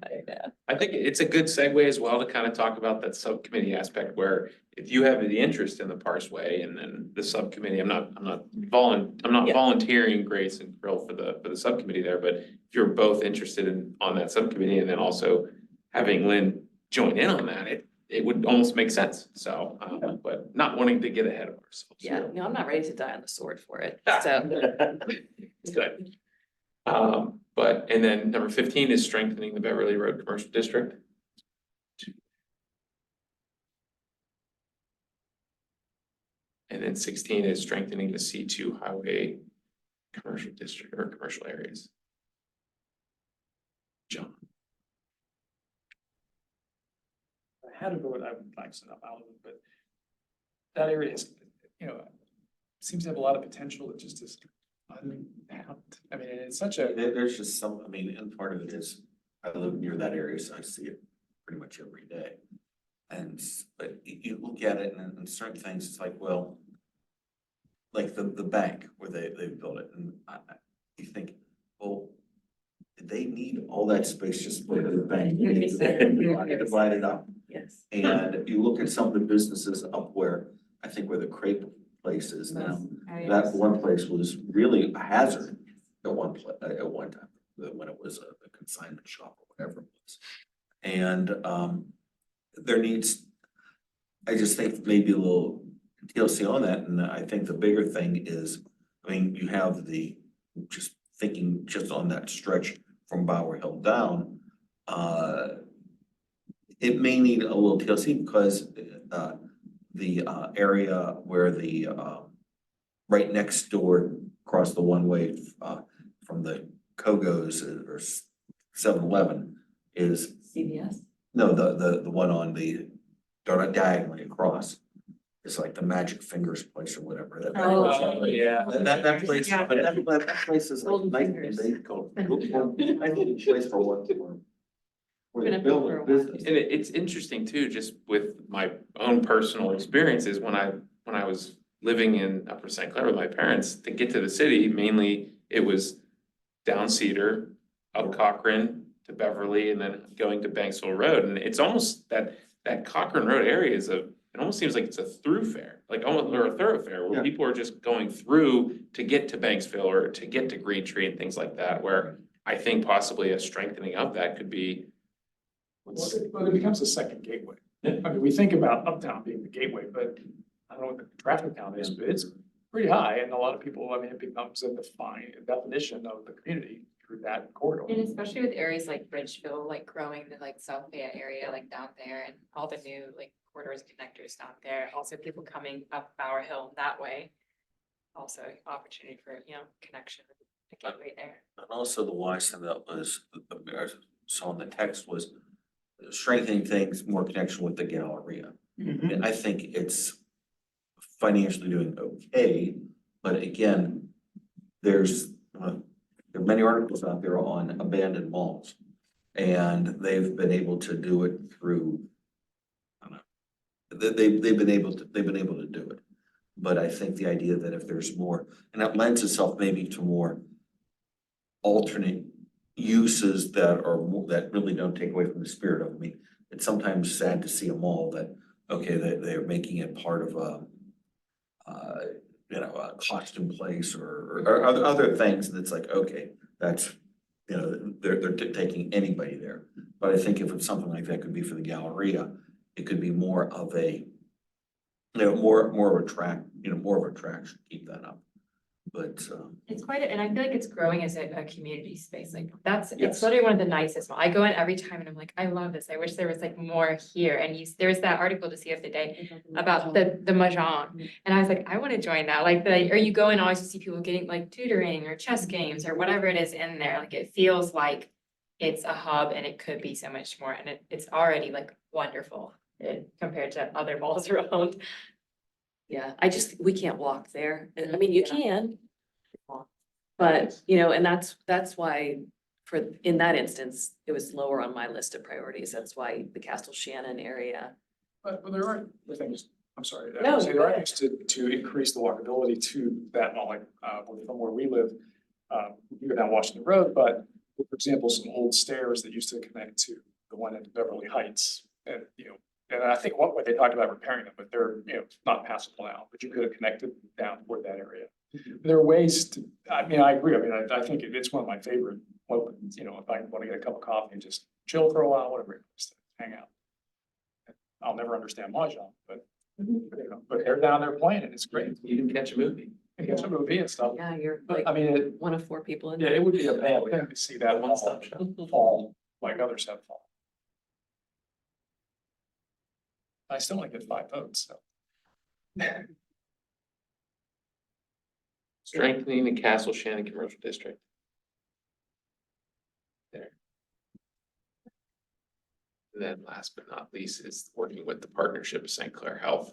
I think it's a good segue as well to kind of talk about that subcommittee aspect where if you have the interest in the Parseway and then the subcommittee, I'm not Yeah. volunteering Grace and Krill for the subcommittee there, but if you're both interested in, on that subcommittee and then also having Lynn join in on that, it would almost make sense. So, but not wanting to get ahead of ourselves. Yeah, no, I'm not ready to die on the sword for it, Ah. so. It's good. But, and then number 15 is strengthening the Beverly Road Commercial District. And then 16 is strengthening the C2 highway commercial district or commercial areas. John, I had a vote, I would like some out of it, but that area is, you know, seems to have a lot of potential that just is untapped. I mean, it's such a, There's just some, I mean, and part of it is, I live near that area, so I see it pretty much every day. And, but you look at it and certain things, it's like, well, like the bank where they built it, and you think, well, did they need all that space just for the bank? Divide it up. Yes. And you look at some of the businesses up where, I think where the crepe place is now, that one place was really a hazard at one time, when it was a consignment shop or whatever it was. And there needs, I just think maybe a little TLC on that, and I think the bigger thing is, I mean, you have just thinking just on that stretch from Bower Hill down, it may need a little TLC because the area where the right next door across the one-way from the Kogo's or 7-Eleven is, CVS? no, the one on the diagonally across. It's like the Magic Fingers place or whatever. yeah. That place, Yeah. but that place is like Golden nice, Fingers. they call it, I think it's place for what, for Been the up there for a building while. business. and it's interesting too, just with my own personal experiences, when I was living in Upper St. Clair with my parents, to get to the city, mainly it was down Cedar, up Cochrane to Beverly, and then going to Banksville Road, and it's almost that Cochrane Road area is it almost seems like it's a thoroughfare, like almost, or a thoroughfare, where Yeah. people are just going through to get to Banksville or to get to Green Tree and things like that, where I think possibly a strengthening of that could be. Well, it becomes a second gateway. I mean, we think about Uptown being the gateway, but I don't know what the traffic count is, but it's pretty high, and a lot of people, I mean, it becomes a definition of the community through that corridor. And especially with areas like Bridgeville, like growing the like South Bay area, like down there and all the new like corridors and connectors down there. Also people coming up Bower Hill that way. Also opportunity for, you know, connection, a gateway there. And also the wise thing that was, I saw in the text was strengthening things, more connection with the Galleria. Mhm. And I think it's financially doing okay, but again, there are many articles out there on abandoned malls. And they've been able to do it through, I don't know, they've been able to do it. But I think the idea that if there's more, and that lends itself maybe to more alternate uses that that really don't take away from the spirit of it. I mean, it's sometimes sad to see a mall that, okay, they're making it part of a costume place or other things, and it's like, okay, that's, they're taking anybody there. But I think if it's something like that, could be for the Galleria, it could be more of a, more of a attraction, keep that up. But, It's quite, and I feel like it's growing as a community space, like Yes. it's literally one of the nicest. I go in every time and I'm like, I love this. I wish there was like more here. And there was that article just the other day about the mahjong. And I was like, I want to join that. Like or you go in always to see people getting like tutoring or chess games or whatever it is in there. Like it feels like it's a hub and it could be so much more. And it's already like wonderful compared to other malls around. Yeah, we can't walk there. I mean, you can. But, and that's why in that instance, it was lower on my list of priorities. That's why the Castle Shannon area. But there are things, I'm sorry, No, there go are ahead. things to increase the walkability to that mall, like, from where we live. We go down Washington Road, but for example, some old stairs that used to connect to the one in Beverly Heights. And, and I think what they talked about repairing them, but they're, not passable now, but you could have connected down toward that area. There are ways to, I agree. I think it's one of my favorite, if I want to get a cup of coffee and just chill for a while, whatever, just hang out. I'll never understand mahjong, but, but they're down there playing it. It's great. You can catch a movie. You get some movie and stuff. Yeah, you're But like I mean, it, one of 4 people in. yeah, it would be a bad thing to see that One-stop shop. fall like others have fallen. I still only get 5 votes, so. Strengthening the Castle Shannon Commercial District. There. And then last but not least is working with the partnership of St. Clair Health.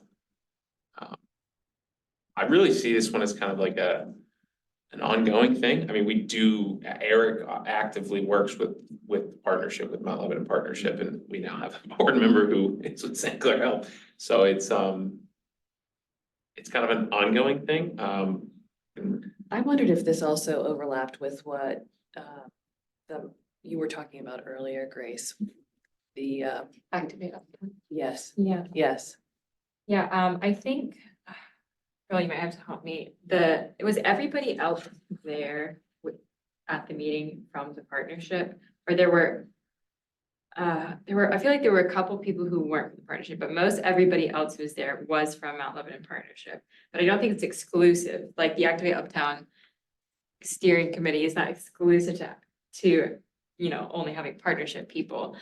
I really see this one as kind of like an ongoing thing. I mean, Eric actively works with partnership, with Mount Lebanon Partnership, and we now have a board member who is with St. Clair Health. So it's kind of an ongoing thing. I wondered if this also overlapped with what you were talking about earlier, Grace. The Activate. yes, Yeah. yes. Yeah, I think, Girl, you might have to help me. It was everybody else there at the meeting from the partnership, or I feel like there were a couple people who weren't from the partnership, but most everybody else who was there was from Mount Lebanon Partnership. But I don't think it's exclusive, like the Activate Uptown steering committee is not exclusive to, only having partnership people.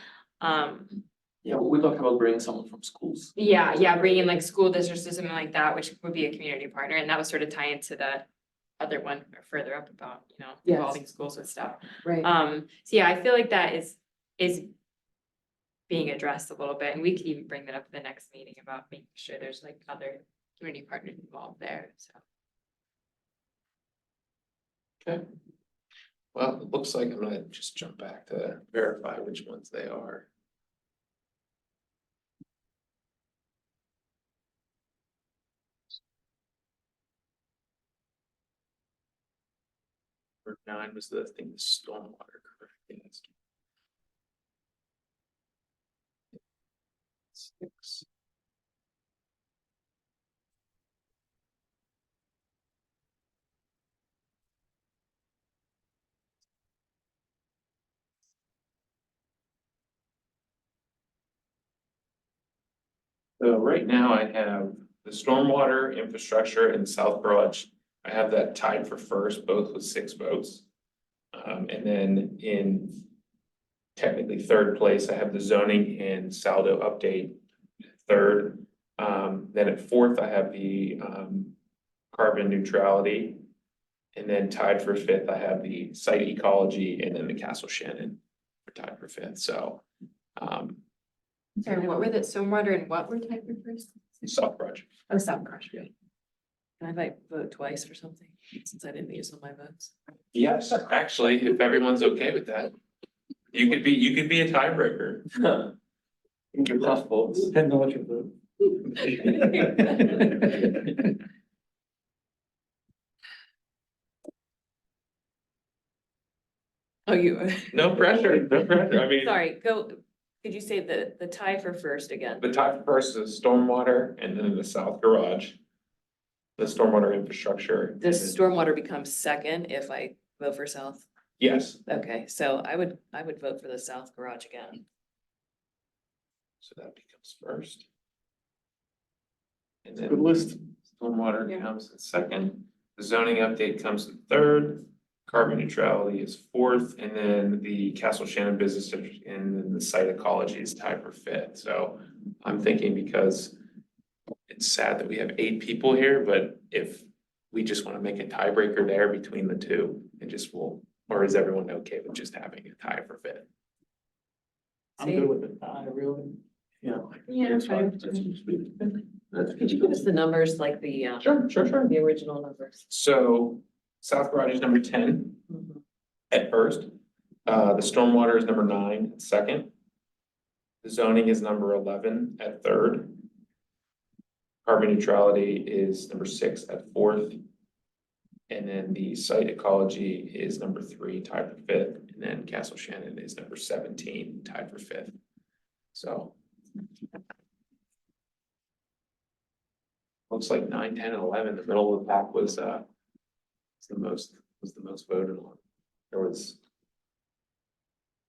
Yeah, we talked about bringing someone from schools. Yeah, bringing like school districts or something like that, which would be a community partner, and that was sort of tie into the other one or further up about, Yes. involving schools with stuff. Right. So yeah, I feel like that is being addressed a little bit, and we could even bring that up at the next meeting about making sure there's like other community partners involved there, so. Okay. Well, it looks like I'm gonna just jump back to verify which ones they are. Number 9 was the thing, the stormwater, correct? Yes. 6. So right now I have the stormwater infrastructure and South Garage. I have that tied for first, both with 6 votes. And then in technically third place, I have the zoning and saldo update third. Then at fourth, I have the carbon neutrality. And then tied for fifth, I have the site ecology and then the Castle Shannon are tied for fifth. So Sorry, what were the stormwater and what were type of first? South Garage. Oh, South Crush. Can I vote twice for something, since I didn't use all my votes? Yes, actually, if everyone's okay with that, you could be a tiebreaker. Your tough votes. Depends on what you vote. Oh, you, No pressure, no pressure. I mean, sorry, could you say the tie for first again? the tie for first is stormwater and then the South Garage. The stormwater infrastructure. Does stormwater become second if I vote for South? Yes, Okay, so I would vote for the South Garage again. so that becomes first. And Good then list. stormwater Yeah. comes in second, the zoning update comes in third, carbon neutrality is fourth, and then the Castle Shannon Business District and then the site ecology is tied for fifth. So I'm thinking because it's sad that we have 8 people here, but if we just want to make a tiebreaker there between the two, it just will, or is everyone okay with just having a tie for fifth? I'm good with it, I really. Yeah. Yeah, That's fine. fine. Could you give us the numbers, like the Sure. the original numbers? So South Garage is number 10 at first. The stormwater is number 9 at second. The zoning is number 11 at third. Carbon neutrality is number 6 at fourth. And then the site ecology is number 3, tied for fifth. And And then Castle Shannon is number 17, tied for 5th. So. Looks like 9, 10, and 11, the middle of the pack was the most voted on. There was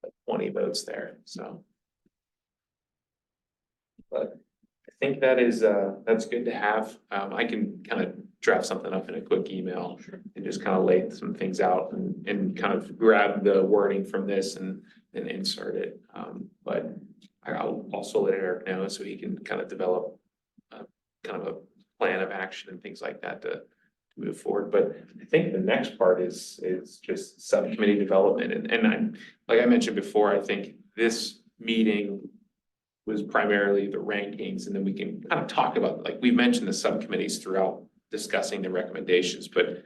like 20 votes there, so. But I think that is, that's good to have. I can kind of draft something up in a quick email and just kind of lay some things out and kind of grab the wording from this and insert it. But I'll also let Eric know so he can kind of develop kind of a plan of action and things like that to move forward. But I think the next part is just subcommittee development. And like I mentioned before, I think this meeting was primarily the rankings, and then we can kind of talk about, like we mentioned, the subcommittees throughout discussing the recommendations, but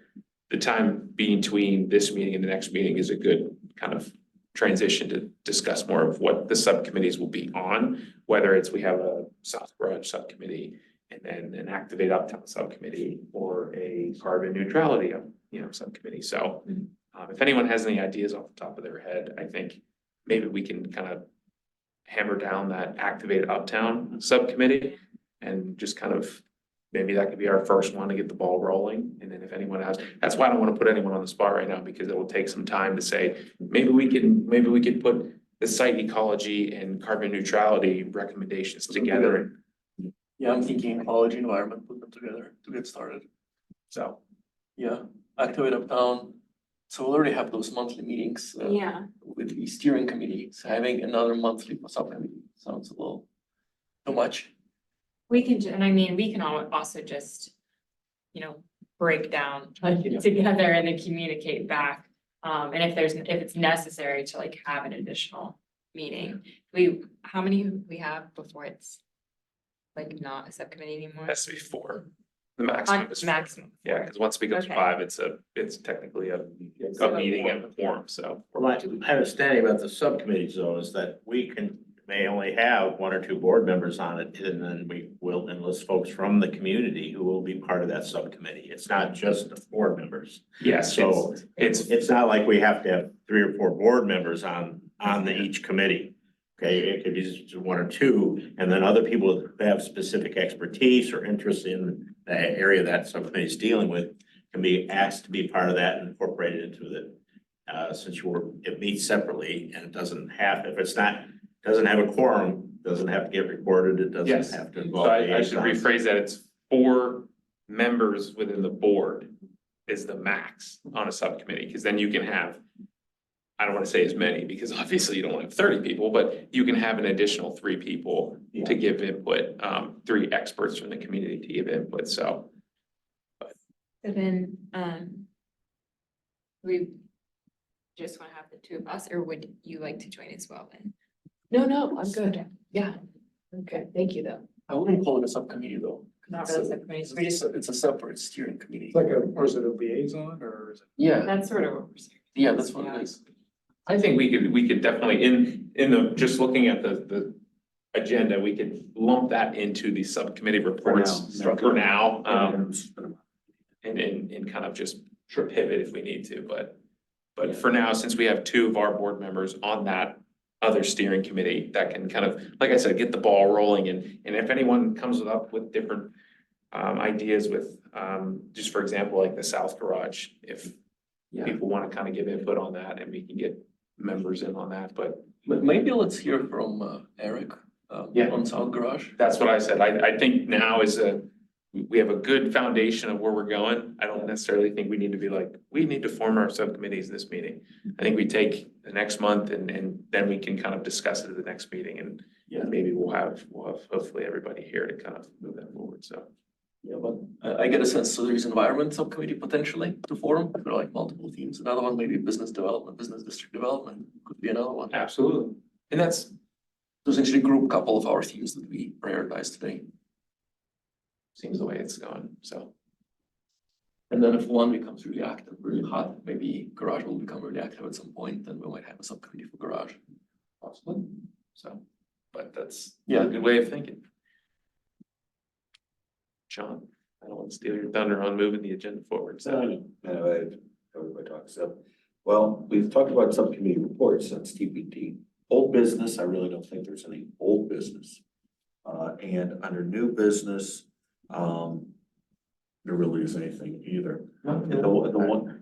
the time between this meeting and the next meeting is a good kind of transition to discuss more of what the subcommittees will be on, whether it's we have a South Garage subcommittee and then an Activate Uptown subcommittee or a carbon neutrality, subcommittee. So if anyone has any ideas off the top of their head, I think maybe we can kind of hammer down that Activate Uptown subcommittee and just kind of, maybe that could be our first one to get the ball rolling. And then if anyone has, that's why I don't want to put anyone on the spot right now, because it will take some time to say, maybe we could put the site ecology and carbon neutrality recommendations together. Yeah, I'm thinking ecology, environment, put them together to get started. So, Yeah, Activate Uptown. So we already have those monthly meetings. Yeah, With the steering committee, so having another monthly subcommittee sounds a little too much. we can, and I mean, we can also just, break down together and then communicate back. And if it's necessary to like have an additional meeting, how many we have before it's like not a subcommittee anymore? it has to be 4. The maximum is 4. Maximum. Yeah, because once it becomes Okay. 5, it's technically a meeting and a quorum, so. Well, my understanding about the subcommittees though is that we may only have 1 or 2 board members on it, and then we will enlist folks from the community who will be part of that subcommittee. It's not just the board members. Yes, So it's not like we have to have 3 or 4 board members on each committee. Okay, it could be just 1 or 2, and then other people that have specific expertise or interest in the area that subcommittee is dealing with can be asked to be part of that and incorporated into the, since it meets separately and it doesn't have, if it's not, doesn't have a quorum, doesn't have to get recorded, it Yes. doesn't have to So involve. I should liaisons. rephrase that. It's 4 members within the board is the max on a subcommittee, because then you can have, I don't want to say as many, because obviously you don't want to have 30 people, but you can have an additional 3 people to give input, 3 experts from the community to give input, so. So then, we just want to have the 2 of us, or would you like to join as well then? No, I'm good. Yeah. Okay, thank you though. I wouldn't call it a subcommittee though. Not really subcommittees, we just, It's a separate steering committee. It's like or is it a liaison or is it? Yeah, that's sort of what we're saying. yeah, that's what it is. I think we could definitely, in the, just looking at the agenda, we could lump that into the subcommittee reports for now. And kind of just pivot if we need to, but for now, since we have 2 of our board members on that other steering committee, that can kind of, like I said, get the ball rolling, and if anyone comes up with different ideas with, just for example, like the South Garage, if people want to kind of give input on that, and we can get members in on that, but Maybe let's hear from Eric on South Garage. that's what I said. I think now we have a good foundation of where we're going. I don't necessarily think we need to be like, we need to form our subcommittees this meeting. I think we take the next month and then we can kind of discuss it at the next meeting, and maybe we'll have hopefully everybody here to kind of move that forward, so. Yeah, but I get a sense, so there's environment subcommittee potentially to form for like multiple teams. Another one, maybe business development, business district development could be another one. Absolutely. And that's, To essentially group a couple of our themes that we prioritize today. seems the way it's going, so. And then if one becomes really active, really hot, maybe garage will become really active at some point, then we might have a subcommittee for garage. Possibly. So, but that's Yeah. a good way of thinking. John, I don't want to steal your thunder on moving the agenda forward, so. Everybody talks. So Well, we've talked about subcommittee reports, that's TBD. Old business, I really don't think there's any old business. And under new business, there really isn't anything either. And the one,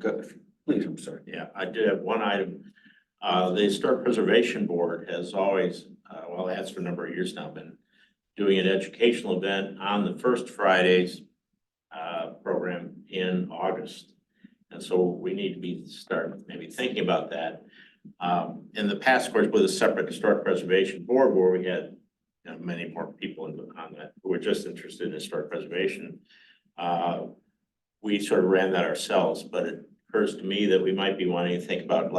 please, I'm sorry. Yeah, I did have one item. The Historic Preservation Board has always, well, it has for a number of years now, been doing an educational event on the first Fridays program in August. And so we need to start maybe thinking about that. In the past, of course, with a separate Historic Preservation Board where we had many more people on that who were just interested in historic preservation. We sort of ran that ourselves, but it occurs to me that we might be wanting to think about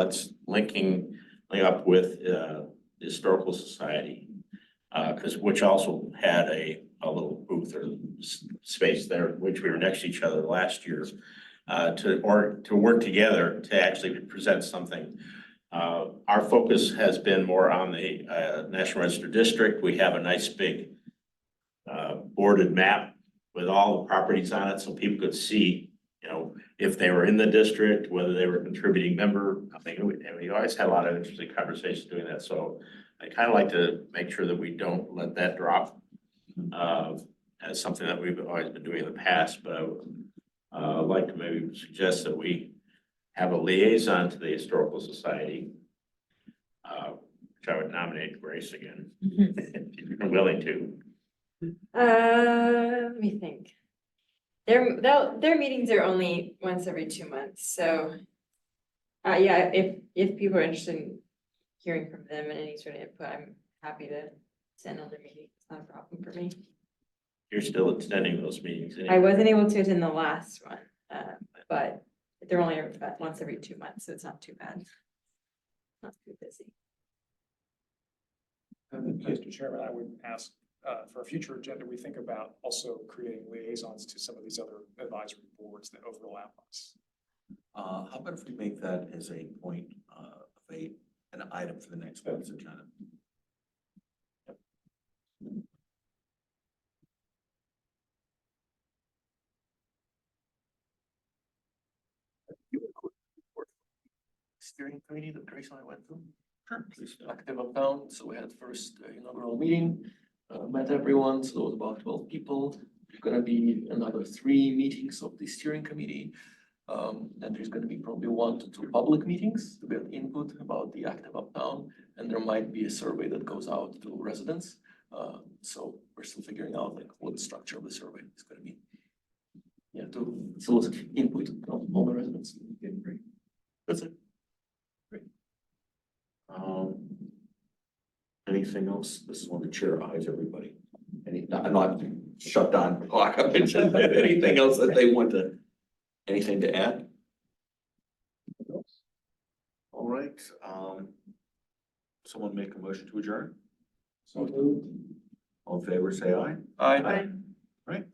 link up with the Historical Society. Which also had a little booth or space there, which we were next to each other last year. To work together to actually present something. Our focus has been more on the National Register District. We have a nice big boarded map with all the properties on it, so people could see, if they were in the district, whether they were a contributing member. I think we always had a lot of interesting conversations doing that. So I kind of like to make sure that we don't let that drop as something that we've always been doing in the past. But I'd like to maybe suggest that we have a liaison to the Historical Society, which I would nominate Grace again, if you're willing to. Let me think. Their meetings are only once every 2 months, so. Yeah, if people are interested in hearing from them and any sort of input, I'm happy to send another meeting. It's not a problem for me. You're still attending those meetings. I wasn't able to attend the last one, but they're only about once every 2 months, so it's not too bad. Not too busy. And Mr. Chairman, I would ask, for a future agenda, we think about also creating liaisons to some of these other advisory boards that overlap us. How about if we make that as a point of an item for the next month's agenda? Steering committee that Grace and I went to. Sure, please. Active Uptown, so we had first inaugural meeting, met everyone, so there was about 12 people. There's gonna be another 3 meetings of the steering committee. Then there's gonna be probably 1 to 2 public meetings to get input about the Active Uptown, and there might be a survey that goes out to residents. So we're still figuring out like what the structure of the survey is gonna be. Yeah, to solicit input from all the residents. Okay, great. That's it. Anything else? This is when the chair eyes everybody. I'm not shut down the clock. Anything else that they want to, anything to add? All right, someone make a motion to adjourn? So moved. All in favor, say aye. Aye. Right.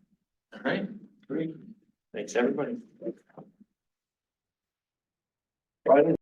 All right, great. Thanks, everybody.